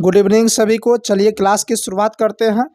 Good evening सभी को। चलिए क्लास की शुरुआत करते हैं।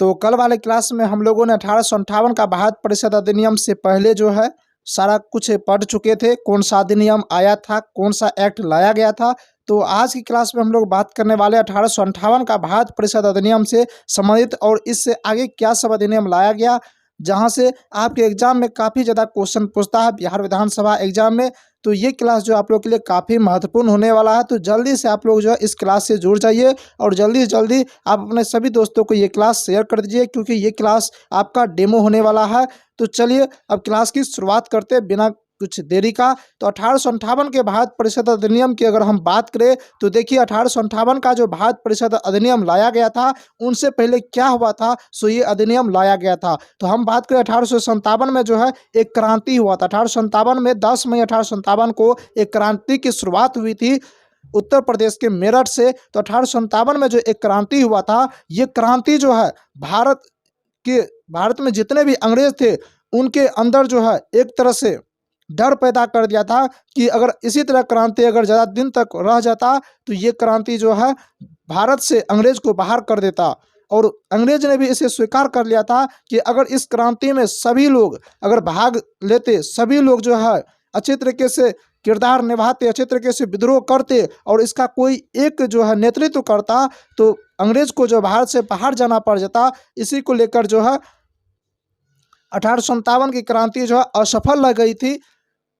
तो कल वाले क्लास में हम लोगों ने 1858 का भारत परिषद अधिनियम से पहले जो है सारा कुछ पढ़ चुके थे। कौन सा अधिनियम आया था, कौन सा एक्ट लाया गया था। तो आज की क्लास में हम लोग बात करने वाले 1858 का भारत परिषद अधिनियम से संबंधित और इससे आगे क्या सब अधिनियम लाया गया, जहां से आपके एग्जाम में काफ़ी ज़्यादा क्वेश्चन पूछता है बिहार विधानसभा एग्जाम में। तो ये क्लास जो आप लोग के लिए काफ़ी महत्वपूर्ण होने वाला है। तो जल्दी से आप लोग जो है इस क्लास से जुड़ जाइए और जल्दी से जल्दी आप अपने सभी दोस्तों को ये क्लास शेयर कर दीजिए, क्योंकि ये क्लास आपका डेमो होने वाला है। तो चलिए अब क्लास की शुरुआत करते हैं बिना कुछ देरी का। तो 1858 के भारत परिषद अधिनियम की अगर हम बात करें तो देखिए 1858 का जो भारत परिषद अधिनियम लाया गया था, उनसे पहले क्या हुआ था, सो ये अधिनियम लाया गया था। तो हम बात करें 1857 में जो है एक क्रांति हुआ था। 1857 में 10 मई 1857 को एक क्रांति की शुरुआत हुई थी उत्तर प्रदेश के मेरठ से। तो 1857 में जो एक क्रांति हुआ था, ये क्रांति जो है भारत में जितने भी अंग्रेज थे उनके अंदर जो है एक तरह से डर पैदा कर दिया था कि अगर इसी तरह क्रांति अगर ज़्यादा दिन तक रह जाता तो ये क्रांति जो है भारत से अंग्रेज को बाहर कर देता। और अंग्रेज ने भी इसे स्वीकार कर लिया था कि अगर इस क्रांति में सभी लोग अगर भाग लेते, सभी लोग जो है अच्छे तरीके से किरदार निभाते, अच्छे तरीके से विद्रोह करते और इसका कोई एक जो है नेतृत्व करता, तो अंग्रेज को जो भारत से बाहर जाना पड़ जाता। इसी को लेकर जो है 1857 की क्रांति जो है असफल लग गई थी।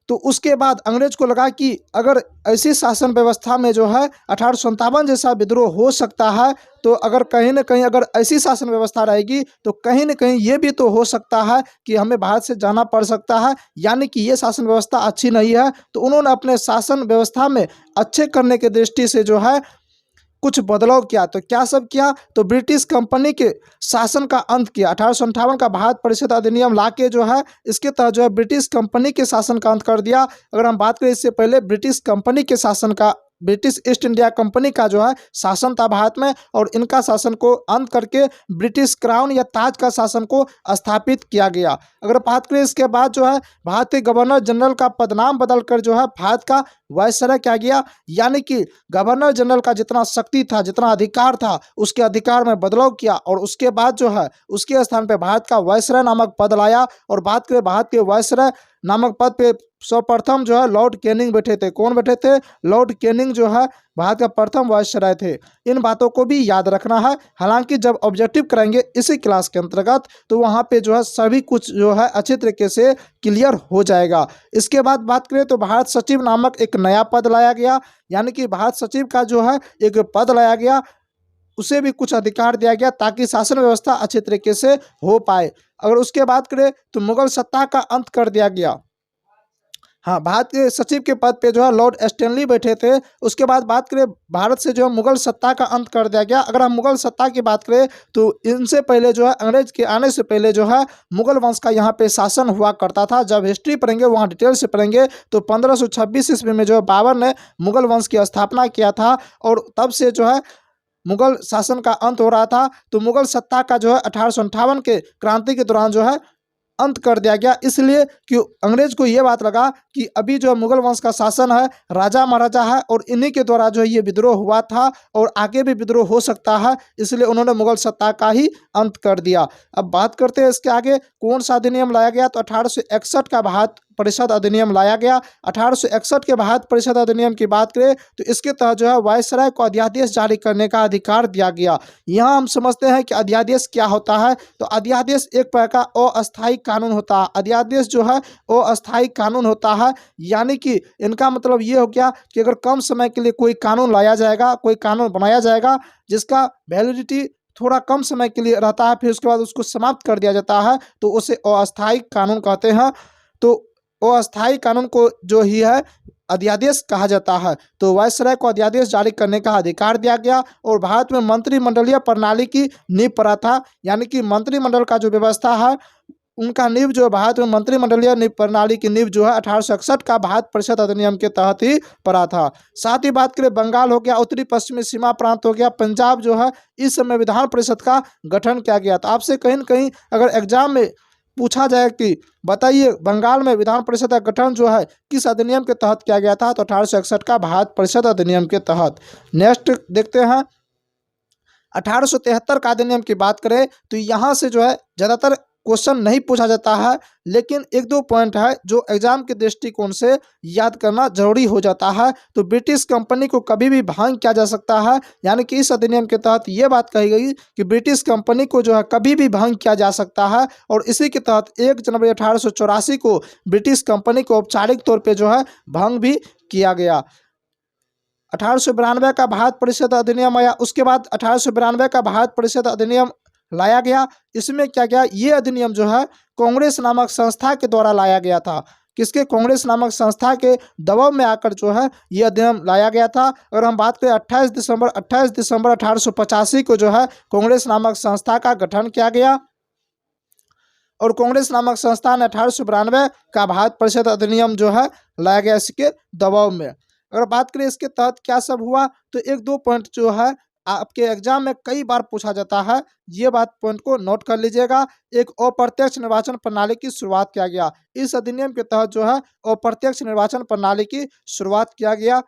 तो उसके बाद अंग्रेज को लगा कि अगर ऐसी शासन व्यवस्था में जो है 1857 जैसा विद्रोह हो सकता है, तो अगर कहीं ना कहीं अगर ऐसी शासन व्यवस्था रहेगी तो कहीं ना कहीं ये भी तो हो सकता है कि हमें भारत से जाना पड़ सकता है, यानी कि ये शासन व्यवस्था अच्छी नहीं है। तो उन्होंने अपने शासन व्यवस्था में अच्छे करने की दृष्टि से जो है कुछ बदलाव किया। तो क्या सब किया, तो ब्रिटिश कंपनी के शासन का अंत किया। 1858 का भारत परिषद अधिनियम ला के जो है इसके तहत जो है ब्रिटिश कंपनी के शासन का अंत कर दिया। अगर हम बात करें इससे पहले ब्रिटिश कंपनी के शासन का, ब्रिटिश ईस्ट इंडिया कंपनी का जो है शासन था भारत में, और इनका शासन को अंत करके ब्रिटिश क्राउन या ताज का शासन को स्थापित किया गया। अगर बात करें इसके बाद जो है भारतीय गवर्नर जनरल का पदनाम बदलकर जो है भारत का वायसराय किया गया, यानी कि गवर्नर जनरल का जितना शक्ति था, जितना अधिकार था, उसके अधिकार में बदलाव किया और उसके बाद जो है उसके स्थान पर भारत का वायसराय नामक पद लाया। और बात करें भारत के वायसराय नामक पद पे सर्वप्रथम जो है लॉर्ड कैनिंग बैठे थे। कौन बैठे थे? लॉर्ड कैनिंग जो है भारत का प्रथम वायसराय थे। इन बातों को भी याद रखना है। हालांकि जब ऑब्जेक्टिव कराएंगे इसी क्लास के अंतर्गत तो वहाँ पे जो है सभी कुछ जो है अच्छे तरीके से क्लियर हो जाएगा। इसके बाद बात करें तो भारत सचिव नामक एक नया पद लाया गया, यानी कि भारत सचिव का जो है एक पद लाया गया, उसे भी कुछ अधिकार दिया गया ताकि शासन व्यवस्था अच्छे तरीके से हो पाए। अगर उसके बात करें तो मुगल सत्ता का अंत कर दिया गया। हाँ, भारत के सचिव के पद पे जो है लॉर्ड स्टैनली बैठे थे। उसके बाद बात करें भारत से जो है मुगल सत्ता का अंत कर दिया गया। अगर हम मुगल सत्ता की बात करें तो इनसे पहले जो है अंग्रेज के आने से पहले जो है मुगल वंश का यहाँ पे शासन हुआ करता था। जब हिस्ट्री पढ़ेंगे वहाँ डिटेल से पढ़ेंगे तो 1526 ईस्वी में जो है बाबर ने मुगल वंश की स्थापना किया था और तब से जो है मुगल शासन का अंत हो रहा था। तो मुगल सत्ता का जो है 1858 के क्रांति के दौरान जो है अंत कर दिया गया, इसलिए कि अंग्रेज को ये बात लगा कि अभी जो मुगल वंश का शासन है, राजा महाराजा है और इन्हीं के द्वारा जो है ये विद्रोह हुआ था और आगे भी विद्रोह हो सकता है, इसलिए उन्होंने मुगल सत्ता का ही अंत कर दिया। अब बात करते हैं इसके आगे कौन सा अधिनियम लाया गया, तो 1861 का भारत परिषद अधिनियम लाया गया। 1861 के भारत परिषद अधिनियम की बात करें तो इसके तहत जो है वायसराय को अध्यादेश जारी करने का अधिकार दिया गया। यहाँ हम समझते हैं कि अध्यादेश क्या होता है, तो अध्यादेश एक प्रकार का अस्थायी कानून होता है। अध्यादेश जो है अस्थायी कानून होता है, यानी कि इनका मतलब ये हो गया कि अगर कम समय के लिए कोई कानून लाया जाएगा, कोई कानून बनाया जाएगा जिसका वैलिडिटी थोड़ा कम समय के लिए रहता है, फिर उसके बाद उसको समाप्त कर दिया जाता है, तो उसे अस्थायी कानून कहते हैं। तो अस्थायी कानून को जो ही है अध्यादेश कहा जाता है। तो वायसराय को अध्यादेश जारी करने का अधिकार दिया गया और भारत में मंत्रिमंडलीय प्रणाली की नींव पड़ा था, यानी कि मंत्रिमंडल का जो व्यवस्था है उनका नींव जो भारत में मंत्रिमंडलीय प्रणाली की नींव जो है 1861 का भारत परिषद अधिनियम के तहत ही पड़ा था। साथ ही बात करें बंगाल हो गया, उत्तरी पश्चिमी सीमा प्रांत हो गया, पंजाब जो है, इस समय विधान परिषद का गठन किया गया। तो आपसे कहीं न कहीं अगर एग्जाम में पूछा जाए कि बताइए बंगाल में विधान परिषद का गठन जो है किस अधिनियम के तहत किया गया था, तो 1861 का भारत परिषद अधिनियम के तहत। नेक्स्ट देखते हैं 1873 का अधिनियम की बात करें तो यहाँ से जो है ज़्यादातर क्वेश्चन नहीं पूछा जाता है, लेकिन एक दो पॉइंट है जो एग्जाम के दृष्टिकोण से याद करना जरूरी हो जाता है। तो ब्रिटिश कंपनी को कभी भी भंग किया जा सकता है, यानी कि इस अधिनियम के तहत ये बात कही गई कि ब्रिटिश कंपनी को जो है कभी भी भंग किया जा सकता है। और इसी के तहत 1 जनवरी 1884 को ब्रिटिश कंपनी को औपचारिक तौर पर जो है भंग भी किया गया। 1892 का भारत परिषद अधिनियम आया, उसके बाद 1892 का भारत परिषद अधिनियम लाया गया। इसमें क्या गया, ये अधिनियम जो है कांग्रेस नामक संस्था के द्वारा लाया गया था। किसके? कांग्रेस नामक संस्था के दबाव में आकर जो है ये अधिनियम लाया गया था। अगर हम बात करें 28 दिसंबर 1885 को जो है कांग्रेस नामक संस्था का गठन किया गया और कांग्रेस नामक संस्था ने 1892 का भारत परिषद अधिनियम जो है लाया गया इसके दबाव में। अगर बात करें इसके तहत क्या सब हुआ, तो एक दो पॉइंट जो है आपके एग्जाम में कई बार पूछा जाता है, ये बात पॉइंट को नोट कर लीजिएगा। एक अप्रत्यक्ष निर्वाचन प्रणाली की शुरुआत किया गया। इस अधिनियम के तहत जो है अप्रत्यक्ष निर्वाचन प्रणाली की शुरुआत किया गया,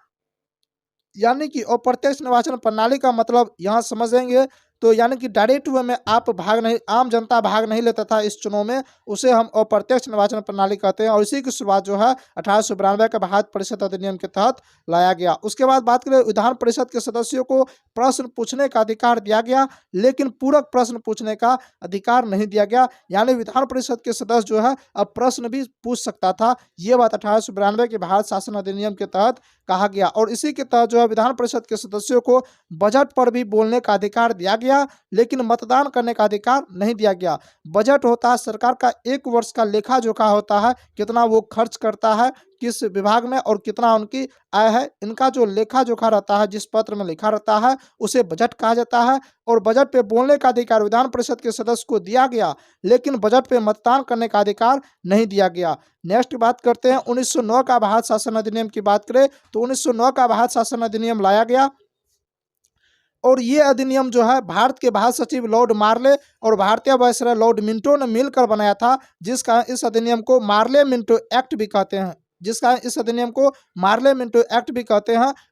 यानी कि अप्रत्यक्ष निर्वाचन प्रणाली का मतलब यहाँ समझेंगे तो यानी कि डायरेक्ट वे में आप भाग नहीं, आम जनता भाग नहीं लेता था इस चुनाव में, उसे हम अप्रत्यक्ष निर्वाचन प्रणाली कहते हैं। और इसी की शुरुआत जो है 1892 के भारत परिषद अधिनियम के तहत लाया गया। उसके बाद बात करें विधान परिषद के सदस्यों को प्रश्न पूछने का अधिकार दिया गया, लेकिन पूरक प्रश्न पूछने का अधिकार नहीं दिया गया, यानी विधान परिषद के सदस्य जो है अब प्रश्न भी पूछ सकता था। ये बात 1892 के भारत शासन अधिनियम के तहत कहा गया। और इसी के तहत जो है विधान परिषद के सदस्यों को बजट पर भी बोलने का अधिकार दिया गया, लेकिन मतदान करने का अधिकार नहीं दिया गया। बजट होता है सरकार का एक वर्ष का लेखा जोखा होता है, कितना वो खर्च करता है किस विभाग में और कितना उनकी आय है, इनका जो लेखा जोखा रहता है, जिस पत्र में लिखा रहता है उसे बजट कहा जाता है। और बजट पे बोलने का अधिकार विधान परिषद के सदस्य को दिया गया, लेकिन बजट पे मतदान करने का अधिकार नहीं दिया गया। नेक्स्ट बात करते हैं 1909 का भारत शासन अधिनियम की बात करें तो 1909 का भारत शासन अधिनियम लाया गया और ये अधिनियम जो है भारत के भारत सचिव लॉर्ड मार्ले और भारतीय वायसराय लॉर्ड मिंटो ने मिलकर बनाया था, जिसका इस अधिनियम को मार्ले मिंटो एक्ट भी कहते हैं,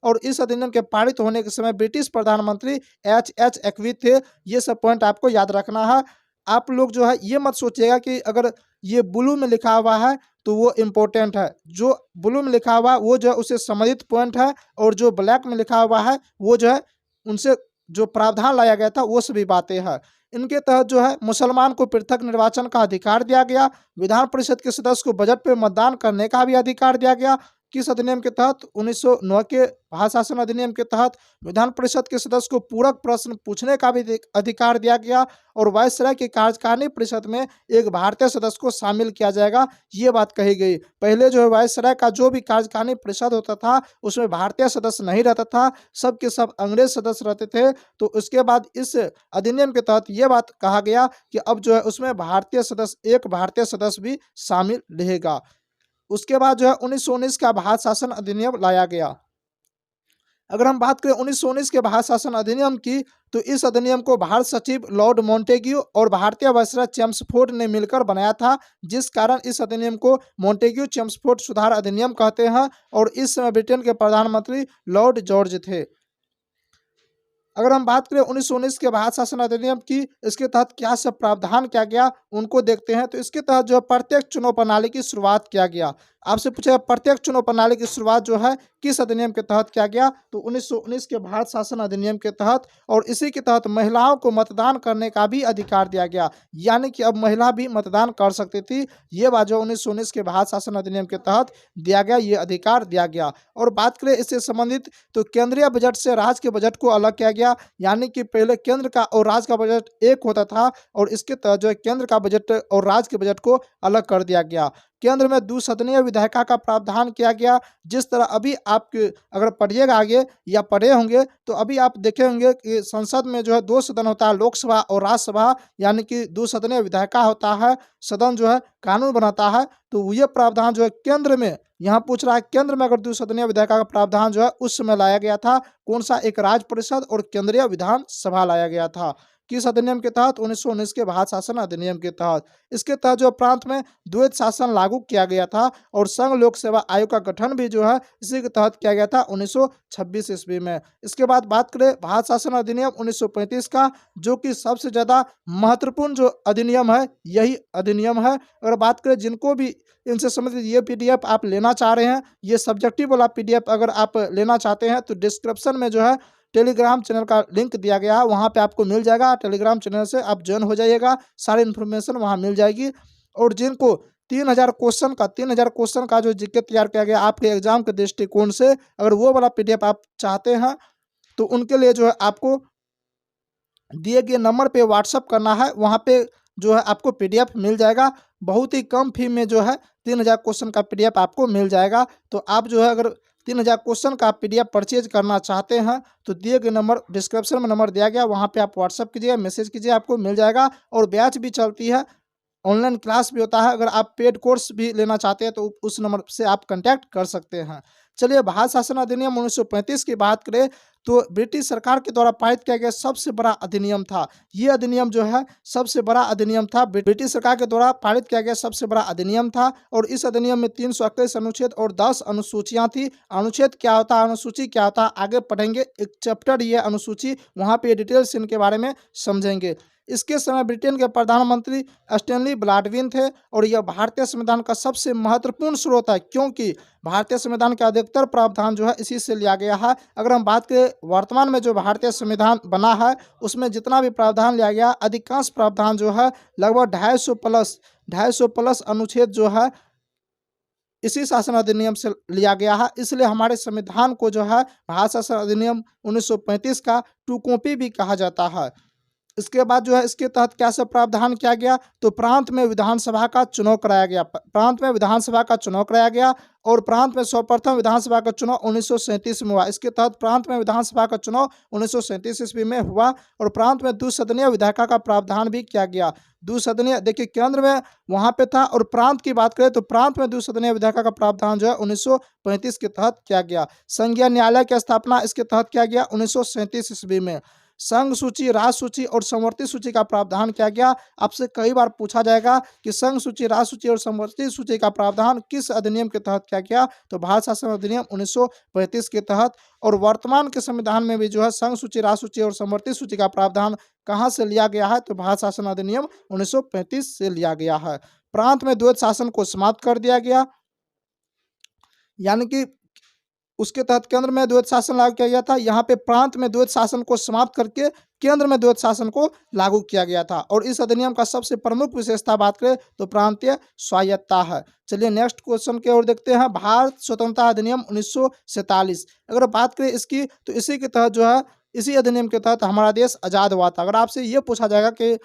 और इस अधिनियम के पारित होने के समय ब्रिटिश प्रधानमंत्री H. एक्विथ थे। ये सब पॉइंट आपको याद रखना है। आप लोग जो है ये मत सोचिएगा कि अगर ये ब्लू में लिखा हुआ है तो वो इम्पोर्टेंट है, जो ब्लू में लिखा हुआ वो जो है उससे संबंधित पॉइंट है, और जो ब्लैक में लिखा हुआ है वो जो है उनसे जो प्रावधान लाया गया था वो सभी बातें हैं। इनके तहत जो है मुसलमान को पृथक निर्वाचन का अधिकार दिया गया, विधान परिषद के सदस्य को बजट पे मतदान करने का भी अधिकार दिया गया। किस अधिनियम के तहत? 1909 के भारत शासन अधिनियम के तहत विधान परिषद के सदस्य को पूरक प्रश्न पूछने का भी अधिकार दिया गया और वायसराय की कार्यकारिणी परिषद में एक भारतीय सदस्य को शामिल किया जाएगा, ये बात कही गई। पहले जो है वायसराय का जो भी कार्यकारिणी परिषद होता था उसमें भारतीय सदस्य नहीं रहता था, सब के सब अंग्रेज सदस्य रहते थे। तो उसके बाद इस अधिनियम के तहत ये बात कहा गया कि अब जो है उसमें एक भारतीय सदस्य भी शामिल रहेगा। उसके बाद जो है 1919 का भारत शासन अधिनियम लाया गया। अगर हम बात करें 1919 के भारत शासन अधिनियम की, तो इस अधिनियम को भारत सचिव लॉर्ड मॉन्टेग्यू और भारतीय वायसराय चेम्सफोर्ड ने मिलकर बनाया था, जिस कारण इस अधिनियम को मॉन्टेग्यू चेम्सफोर्ड सुधार अधिनियम कहते हैं। और इस समय ब्रिटेन के प्रधानमंत्री लॉर्ड जॉर्ज थे। अगर हम बात करें 1919 के भारत शासन अधिनियम की, इसके तहत क्या सब प्रावधान किया गया उनको देखते हैं। तो इसके तहत जो है प्रत्येक चुनाव प्रणाली की शुरुआत किया गया। आपसे पूछा प्रत्येक चुनाव प्रणाली की शुरुआत जो है किस अधिनियम के तहत किया गया, तो 1919 के भारत शासन अधिनियम के तहत। और इसी के तहत महिलाओं को मतदान करने का भी अधिकार दिया गया, यानी कि अब महिला भी मतदान कर सकती थी। ये बात जो 1919 के भारत शासन अधिनियम के तहत दिया गया, ये अधिकार दिया गया। और बात करें इससे संबंधित, तो केंद्रीय बजट से राज्य के बजट को अलग किया गया, यानी कि पहले केंद्र का और राज्य का बजट एक होता था, और इसके तहत जो है केंद्र का बजट और राज्य के बजट को अलग कर दिया गया। केंद्र में द्विसदनीय विधायिका का प्रावधान किया गया। जिस तरह अभी आप अगर पढ़िएगा आगे या पढ़े होंगे तो अभी आप देखे होंगे कि संसद में जो है 2 सदन होता है, लोकसभा और राज्यसभा, यानी कि द्विसदनीय विधायिका होता है, सदन जो है कानून बनाता है। तो ये प्रावधान जो है केंद्र में, यहाँ पूछ रहा है केंद्र में अगर द्विसदनीय विधायिका का प्रावधान जो है उस समय लाया गया था, कौन सा? एक राज्य परिषद और केंद्रीय विधानसभा लाया गया था। किस अधिनियम के तहत? 1919 के भारत शासन अधिनियम के तहत। इसके तहत जो प्रांत में द्वैत शासन लागू किया गया था और संघ लोक सेवा आयोग का गठन भी जो है इसी के तहत किया गया था 1926 ईस्वी में। इसके बाद बात करें भारत शासन अधिनियम 1935 का, जो कि सबसे ज्यादा महत्वपूर्ण जो अधिनियम है यही अधिनियम है। अगर बात करें जिनको भी इनसे संबंधित ये पीडीएफ आप लेना चाह रहे हैं, ये सब्जेक्टिव वाला पीडीएफ अगर आप लेना चाहते हैं तो डिस्क्रिप्शन में जो है टेलीग्राम चैनल का लिंक दिया गया है, वहाँ पे आपको मिल जाएगा। टेलीग्राम चैनल से आप ज्वाइन हो जाइएगा, सारी इन्फॉर्मेशन वहाँ मिल जाएगी। और जिनको 3000 क्वेश्चन का जो जीके तैयार किया गया आपके एग्जाम के दृष्टिकोण से, अगर वो वाला पीडीएफ आप चाहते हैं तो उनके लिए जो है आपको दिए गए नंबर पे व्हाट्सअप करना है, वहाँ पे जो है आपको पीडीएफ मिल जाएगा। बहुत ही कम फी में जो है 3000 क्वेश्चन का पीडीएफ आपको मिल जाएगा। तो आप जो है अगर 3000 क्वेश्चन का पीडीएफ परचेज करना चाहते हैं तो दिए गए नंबर, डिस्क्रिप्शन में नंबर दिया गया, वहाँ पे आप व्हाट्सअप कीजिए, मैसेज कीजिए, आपको मिल जाएगा। और बैच भी चलती है, ऑनलाइन क्लास भी होता है। अगर आप पेड कोर्स भी लेना चाहते हैं तो उस नंबर से आप कांटेक्ट कर सकते हैं। चलिए, भारत शासन अधिनियम 1935 की बात करें तो ब्रिटिश सरकार के द्वारा पारित किया गया सबसे बड़ा अधिनियम था। ये अधिनियम जो है सबसे बड़ा अधिनियम था, ब्रिटिश सरकार के द्वारा पारित किया गया सबसे बड़ा अधिनियम था। और इस अधिनियम में 321 अनुच्छेद और 10 अनुसूचियां थी। अनुच्छेद क्या होता है, अनुसूची क्या होता है, आगे पढ़ेंगे। एक चैप्टर ये अनुसूची, वहाँ पे डिटेल्स इनके बारे में समझेंगे। इसके समय ब्रिटेन के प्रधानमंत्री स्टैनली ब्लैडविन थे और यह भारतीय संविधान का सबसे महत्वपूर्ण स्रोत है, क्योंकि भारतीय संविधान के अधिकतर प्रावधान जो है इसी से लिया गया है। अगर हम बात करें वर्तमान में जो भारतीय संविधान बना है उसमें जितना भी प्रावधान लिया गया, अधिकांश प्रावधान जो है लगभग 250 प्लस अनुच्छेद जो है इसी शासन अधिनियम से लिया गया है। इसलिए हमारे संविधान को जो है भारत शासन अधिनियम 1935 का टू कॉपी भी कहा जाता है। इसके बाद जो है इसके तहत क्या सब प्रावधान किया गया, तो प्रांत में विधानसभा का चुनाव कराया गया। प्रांत में विधानसभा का चुनाव कराया गया और प्रांत में सर्वप्रथम विधानसभा का चुनाव 1937 में हुआ। इसके तहत प्रांत में विधानसभा का चुनाव 1937 ईस्वी में हुआ। और प्रांत में द्विसदनीय विधायिका का प्रावधान भी किया गया। द्विसदनीय देखिए केंद्र में वहां पे था, और प्रांत की बात करें तो प्रांत में द्विसदनीय विधायिका का प्रावधान जो है 1935 के तहत किया गया। संघीय न्यायालय की स्थापना इसके तहत किया गया 1937 ईस्वी में। संघ सूची, राज सूची और समवर्ती सूची का प्रावधान किया गया। आपसे कई बार पूछा जाएगा कि संघ सूची, राज सूची और समवर्ती सूची का प्रावधान किस अधिनियम के तहत किया गया, तो भारत शासन अधिनियम 1935 के तहत। और वर्तमान के संविधान में भी जो है संघ सूची, राज सूची और समवर्ती सूची का प्रावधान कहाँ से लिया गया है, तो भारत शासन अधिनियम 1935 से लिया गया है। प्रांत में द्वैत शासन को समाप्त कर दिया गया, यानी कि उसके तहत केंद्र में द्वैत शासन लागू किया गया था। यहाँ पे प्रांत में द्वैत शासन को समाप्त करके केंद्र में द्वैत शासन को लागू किया गया था। और इस अधिनियम का सबसे प्रमुख विशेषता बात करें तो प्रांतीय स्वायत्तता है। चलिए नेक्स्ट क्वेश्चन की ओर देखते हैं। भारत स्वतंत्रता अधिनियम 1947, अगर बात करें इसकी तो इसी के तहत जो है, इसी अधिनियम के तहत हमारा देश आज़ाद हुआ था। अगर आपसे ये पूछा जाएगा कि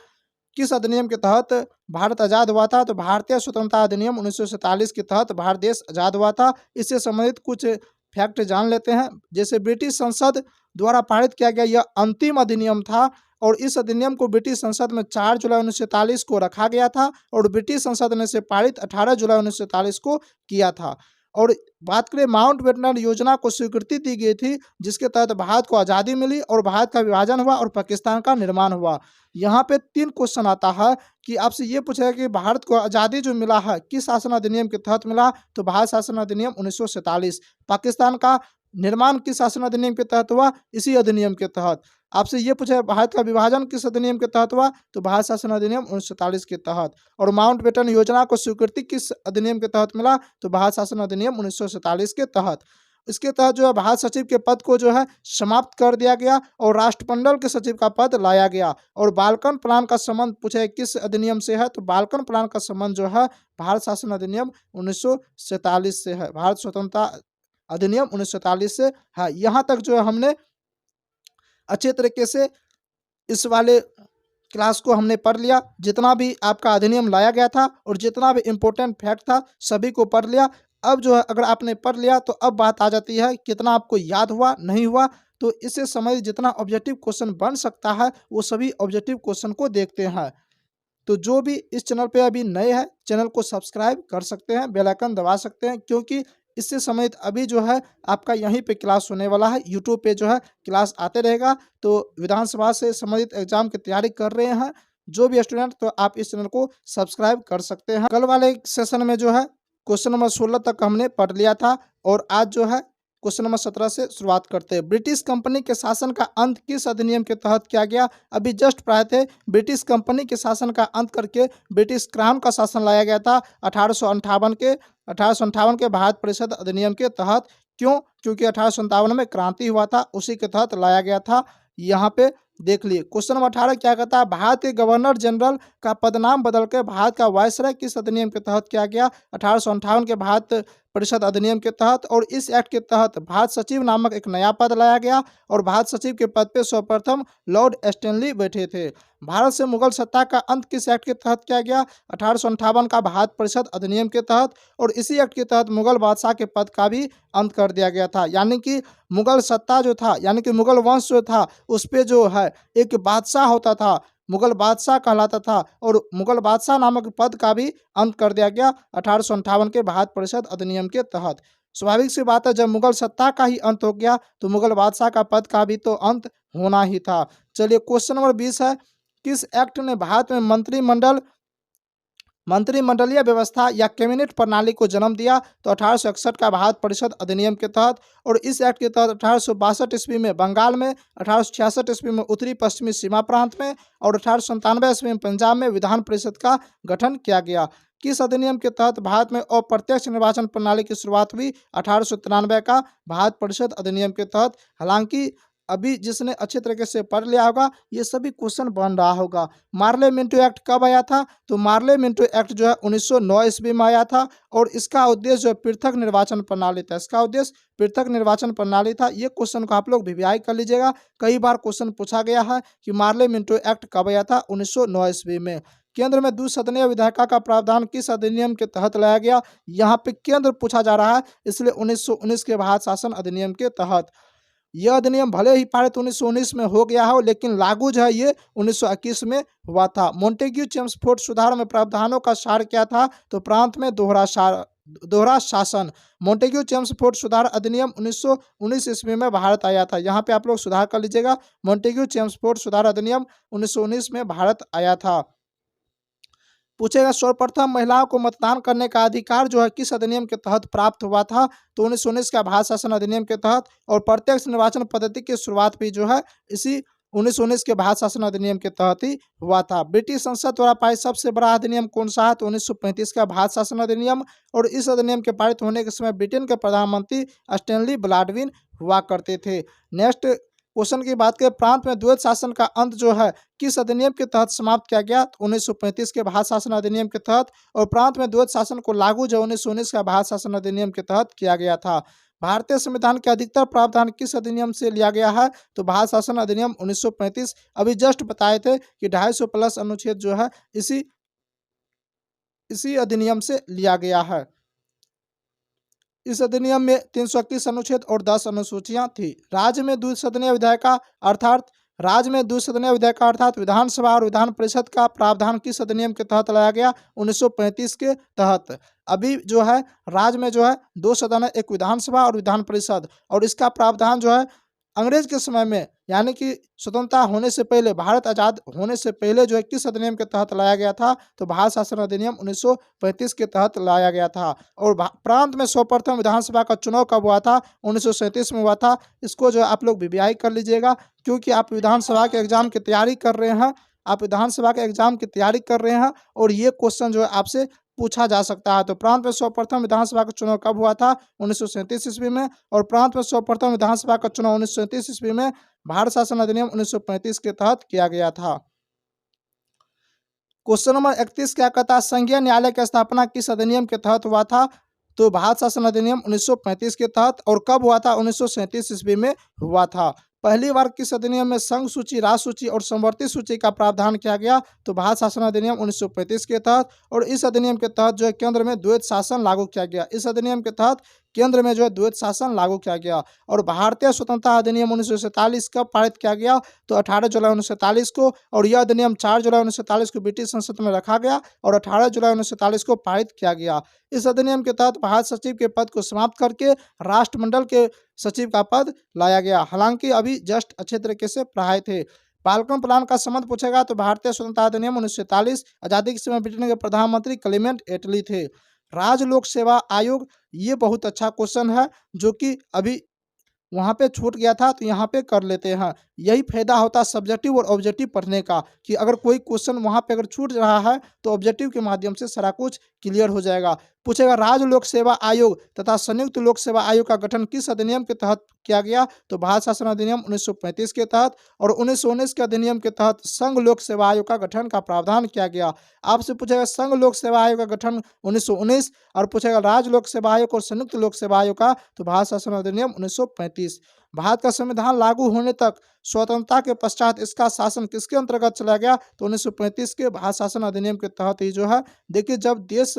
किस अधिनियम के तहत भारत आज़ाद हुआ था, तो भारतीय स्वतंत्रता अधिनियम 1947 के तहत भारत देश आज़ाद हुआ था। इससे संबंधित कुछ फैक्ट जान लेते हैं। जैसे ब्रिटिश संसद द्वारा पारित किया गया यह अंतिम अधिनियम था, और इस अधिनियम को ब्रिटिश संसद में 4 जुलाई 1947 को रखा गया था, और ब्रिटिश संसद ने इसे पारित 18 जुलाई 1947 को किया था। और बात करें माउंटबेटन योजना को स्वीकृति दी गई थी, जिसके तहत भारत को आज़ादी मिली और भारत का विभाजन हुआ और पाकिस्तान का निर्माण हुआ। यहाँ पे 3 क्वेश्चन आता है कि आपसे ये पूछेगा कि भारत को आज़ादी जो मिला है किस शासन अधिनियम के तहत मिला, तो भारत शासन अधिनियम 1947। पाकिस्तान का निर्माण किस शासन अधिनियम के तहत हुआ, इसी अधिनियम के तहत। आपसे ये पूछा भारत का विभाजन किस अधिनियम के तहत हुआ, तो भारत शासन अधिनियम 1947 के तहत। और माउंटबेटन योजना को स्वीकृति किस अधिनियम के तहत मिला, तो भारत शासन अधिनियम 1947 के तहत। इसके तहत जो है भारत सचिव के पद को जो है समाप्त कर दिया गया और राष्ट्रमंडल के सचिव का पद लाया गया। और बाल्कन प्लान का संबंध पूछे किस अधिनियम से है, तो बाल्कन प्लान का संबंध जो है भारत शासन अधिनियम 1947 से है। भारत स्वतंत्रता अधिनियम 1947 से है। यहाँ तक जो है हमने अच्छे तरीके से इस वाले क्लास को हमने पढ़ लिया। जितना भी आपका अधिनियम लाया गया था और जितना भी इम्पोर्टेंट फैक्ट था सभी को पढ़ लिया। अब जो है अगर आपने पढ़ लिया तो अब बात आ जाती है कितना आपको याद हुआ नहीं हुआ। तो इससे संबंधित जितना ऑब्जेक्टिव क्वेश्चन बन सकता है वो सभी ऑब्जेक्टिव क्वेश्चन को देखते हैं। तो जो भी इस चैनल पे अभी नए हैं चैनल को सब्सक्राइब कर सकते हैं, बेल आइकन दबा सकते हैं, क्योंकि इससे संबंधित अभी जो है आपका यहीं पे क्लास होने वाला है, यूट्यूब पे जो है क्लास आते रहेगा। तो विधानसभा से संबंधित एग्जाम की तैयारी कर रहे हैं जो भी स्टूडेंट, तो आप इस चैनल को सब्सक्राइब कर सकते हैं। कल वाले सेशन में जो है क्वेश्चन नंबर 16 तक हमने पढ़ लिया था और आज जो है क्वेश्चन नंबर 17 से शुरुआत करते हैं। ब्रिटिश कंपनी के शासन का अंत किस अधिनियम के तहत किया गया? अभी जस्ट पढ़ाए थे, ब्रिटिश कंपनी के शासन का अंत करके ब्रिटिश क्राउन का शासन लाया गया था 1858 के भारत परिषद अधिनियम के तहत। क्यों? क्योंकि 1857 में क्रांति हुआ था, उसी के तहत लाया गया था। यहाँ पे देख लिए क्वेश्चन नंबर 18 क्या कहता है? भारत के गवर्नर जनरल का पदनाम बदलकर भारत का वायसराय किस अधिनियम के तहत किया गया? 1858 के भारत परिषद अधिनियम के तहत। और इस एक्ट के तहत भारत सचिव नामक एक नया पद लाया गया और भारत सचिव के पद पे सर्वप्रथम लॉर्ड स्टैनली बैठे थे। भारत से मुगल सत्ता का अंत किस एक्ट के तहत किया गया? 1858 का भारत परिषद अधिनियम के तहत। और इसी एक्ट के तहत मुगल बादशाह के पद का भी अंत कर दिया गया था। यानी कि मुगल सत्ता जो था, यानी कि मुगल वंश जो था, उस पे जो है एक बादशाह होता था, मुगल बादशाह कहलाता था, और मुगल बादशाह नामक पद का भी अंत कर दिया गया 1858 के भारत परिषद अधिनियम के तहत। स्वाभाविक सी बात है, जब मुगल सत्ता का ही अंत हो गया तो मुगल बादशाह का पद का भी तो अंत होना ही था। चलिए क्वेश्चन नंबर 20 है, किस एक्ट ने भारत में मंत्रिमंडलीय व्यवस्था या कैबिनेट प्रणाली को जन्म दिया? तो 1861 का भारत परिषद अधिनियम के तहत। और इस एक्ट के तहत 1862 ईस्वी में बंगाल में, 1866 ईस्वी में उत्तरी पश्चिमी सीमा प्रांत में और 1897 ईस्वी में पंजाब में विधान परिषद का गठन किया गया। किस अधिनियम के तहत भारत में अप्रत्यक्ष निर्वाचन प्रणाली की शुरुआत हुई? 1893 का भारत परिषद अधिनियम के तहत। हालांकि अभी जिसने अच्छे तरीके से पढ़ लिया होगा ये सभी क्वेश्चन बन रहा होगा। मार्ले मिंटो एक्ट कब आया था? तो मार्ले मिंटो एक्ट जो है 1909 ईस्वी में आया था और इसका उद्देश्य जो है पृथक निर्वाचन प्रणाली था। इसका उद्देश्य पृथक निर्वाचन प्रणाली था। ये क्वेश्चन को आप लोग वीवीआई कर लीजिएगा, कई बार क्वेश्चन पूछा गया है कि मार्ले मिंटो एक्ट कब आया था? 1909 ईस्वी में। केंद्र में द्विसदनीय विधायिका का प्रावधान किस अधिनियम के तहत लाया गया? यहाँ पे केंद्र पूछा जा रहा है, इसलिए 1919 के भारत शासन अधिनियम के तहत। यह अधिनियम भले ही पारित 1919 में हो गया हो, लेकिन लागू जो है ये 1921 में हुआ था। मोंटेग्यू चेम्सफोर्ड सुधार में प्रावधानों का सार क्या था? तो प्रांत में दोहरा शासन। मोंटेग्यू चेम्सफोर्ड सुधार अधिनियम 1919 ईस्वी में भारत आया था। यहाँ पे आप लोग सुधार कर लीजिएगा, मोंटेग्यू चेम्सफोर्ड सुधार अधिनियम 1919 में भारत आया था। पूछेगा सर्वप्रथम महिलाओं को मतदान करने का अधिकार जो है किस अधिनियम के तहत प्राप्त हुआ था? तो 1919 का भारत शासन अधिनियम के तहत। और प्रत्यक्ष निर्वाचन पद्धति की शुरुआत भी जो है इसी 1919 के भारत शासन अधिनियम के तहत ही हुआ था। ब्रिटिश संसद द्वारा पारित सबसे बड़ा अधिनियम कौन सा है? तो 1935 का भारत शासन अधिनियम। और इस अधिनियम के पारित होने के समय ब्रिटेन के प्रधानमंत्री स्टैनली बाल्डविन हुआ करते थे। नेक्स्ट क्वेश्चन की बात करें, प्रांत में द्वैत शासन का अंत जो है किस अधिनियम के तहत समाप्त किया गया? 1935 के भारत शासन अधिनियम के तहत। और प्रांत में द्वैत शासन को लागू जो 1919 का भारत शासन अधिनियम के तहत किया गया था। भारतीय संविधान के अधिकतर प्रावधान किस अधिनियम से लिया गया है? तो भारत शासन अधिनियम 1935। अभी जस्ट बताए थे कि 250 प्लस अनुच्छेद जो है इसी अधिनियम से लिया गया है। इस अधिनियम में 321 अनुच्छेद और 10 अनुसूचियां थी। राज्य में द्विसदनीय विधायिका अर्थात विधानसभा और विधान परिषद का प्रावधान किस अधिनियम के तहत लाया गया? 1935 के तहत। अभी जो है राज्य में जो है 2 सदन है, एक विधानसभा और विधान परिषद। और इसका प्रावधान जो है अंग्रेज के समय में, यानी कि स्वतंत्रता होने से पहले, भारत आजाद होने से पहले जो है किस अधिनियम के तहत लाया गया था? तो भारत शासन अधिनियम 1935 के तहत लाया गया था। और प्रांत में सर्वप्रथम विधानसभा का चुनाव कब हुआ था? 1937 में हुआ था। इसको जो है आप लोग वीवीआई कर लीजिएगा, क्योंकि आप विधानसभा के एग्जाम की तैयारी कर रहे हैं, और ये क्वेश्चन जो है आपसे पूछा जा सकता है। तो प्रांत में सर्वप्रथम विधानसभा का चुनाव कब हुआ था? 1937 ईस्वी में। और प्रांत में सर्वप्रथम विधानसभा का चुनाव 1937 ईस्वी में भारत शासन अधिनियम 1935 के तहत किया गया था। क्वेश्चन नंबर 31 क्या कहता है? संघीय न्यायालय की स्थापना किस अधिनियम के तहत हुआ था? तो भारत शासन अधिनियम 1935 के तहत। और कब हुआ था? 1937 ईस्वी में हुआ था। पहली बार किस अधिनियम में संघ सूची, राज सूची और समवर्ती सूची का प्रावधान किया गया? तो भारत शासन अधिनियम 1935 के तहत। और इस अधिनियम के तहत जो है केंद्र में द्वैत शासन लागू किया गया। इस अधिनियम के तहत केंद्र में जो है द्वैत शासन लागू किया गया। और भारतीय स्वतंत्रता अधिनियम 1947 कब पारित किया गया, तो 18 जुलाई 1947 को। और यह अधिनियम 4 जुलाई 1947 को ब्रिटिश संसद में रखा गया और 18 जुलाई 1947 को पारित किया गया। इस अधिनियम के तहत भारत सचिव के पद को समाप्त करके राष्ट्रमंडल के सचिव का पद लाया गया। हालांकि अभी जस्ट अच्छे तरीके से पढ़ाए थे। फाल्कन प्लान का संबंध पूछेगा तो भारतीय स्वतंत्रता अधिनियम 1947, आजादी के समय ब्रिटेन के प्रधानमंत्री क्लेमेंट एटली थे। राज्य लोक सेवा आयोग, ये बहुत अच्छा क्वेश्चन है जो कि अभी वहाँ पे छूट गया था, तो यहाँ पे कर लेते हैं। यही फायदा होता है सब्जेक्टिव और ऑब्जेक्टिव पढ़ने का कि अगर कोई क्वेश्चन वहाँ पे अगर छूट रहा है तो ऑब्जेक्टिव के माध्यम से सारा कुछ क्लियर हो जाएगा। पूछेगा राज्य लोक सेवा आयोग तथा संयुक्त लोक सेवा आयोग का गठन किस अधिनियम के तहत किया गया, तो भारत शासन अधिनियम 1935 के तहत। और 1919 के अधिनियम के तहत संघ लोक सेवा आयोग का गठन का प्रावधान किया गया। आपसे पूछेगा संघ लोक सेवा आयोग का गठन 1919, और पूछेगा राज्य लोक सेवा आयोग और संयुक्त लोक सेवा आयोग का, तो भारत शासन अधिनियम 1935। भारत का संविधान लागू होने तक स्वतंत्रता के पश्चात इसका शासन किसके अंतर्गत चला गया, तो 1935 के भारत शासन अधिनियम के तहत ही जो है। देखिए जब देश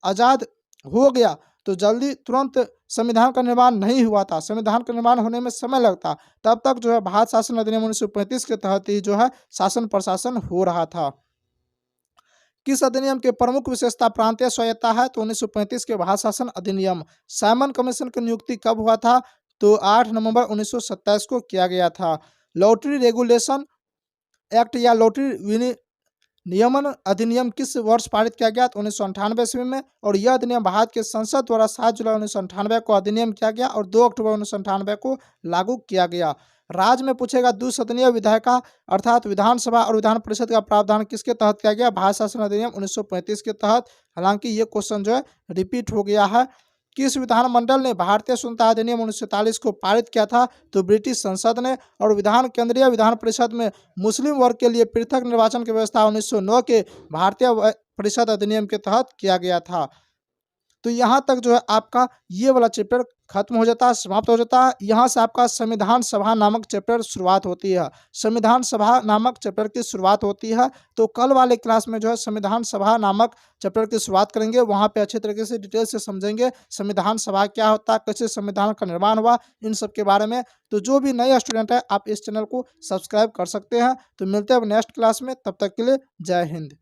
आजाद हो गया तो जल्दी तुरंत संविधान का निर्माण नहीं हुआ था, संविधान का निर्माण होने में समय लगता, तब तक जो है भारत शासन अधिनियम 1935 के तहत ही जो है शासन प्रशासन हो रहा था। किस अधिनियम के प्रमुख विशेषता प्रांतीय स्वायत्ता है, तो 1935 के भारत शासन अधिनियम। साइमन कमीशन की नियुक्ति कब हुआ था, तो 8 नवंबर 1927 को किया गया था। लॉटरी रेगुलेशन एक्ट या लॉटरी नियमन अधिनियम किस वर्ष पारित किया गया, तो 1998 ईस्वी में। और यह अधिनियम भारत के संसद द्वारा 7 जुलाई 1998 को अधिनियम किया गया और 2 अक्टूबर 1998 को लागू किया गया। राज्य में पूछेगा द्विसदनीय विधायिका अर्थात विधानसभा और विधान परिषद का प्रावधान किसके तहत किया गया, भारत शासन अधिनियम 1935 के तहत। हालांकि ये क्वेश्चन जो है रिपीट हो गया है। किस विधानमंडल ने भारतीय स्वतंत्रता अधिनियम 1947 को पारित किया था, तो ब्रिटिश संसद ने। और केंद्रीय विधान परिषद में मुस्लिम वर्ग के लिए पृथक निर्वाचन की व्यवस्था 1909 के भारतीय परिषद अधिनियम के तहत किया गया था। तो यहाँ तक जो है आपका ये वाला चैप्टर खत्म हो जाता है, समाप्त हो जाता है। यहाँ से आपका संविधान सभा नामक चैप्टर शुरुआत होती है। संविधान सभा नामक चैप्टर की शुरुआत होती है, तो कल वाले क्लास में जो है संविधान सभा नामक चैप्टर की शुरुआत करेंगे। वहाँ पे अच्छे तरीके से डिटेल से समझेंगे संविधान सभा क्या होता है, कैसे संविधान का निर्माण हुआ, इन सब के बारे में। तो जो भी नए स्टूडेंट है आप इस चैनल को सब्सक्राइब कर सकते हैं। तो मिलते हैं अब नेक्स्ट क्लास में, तब तक के लिए जय हिंद।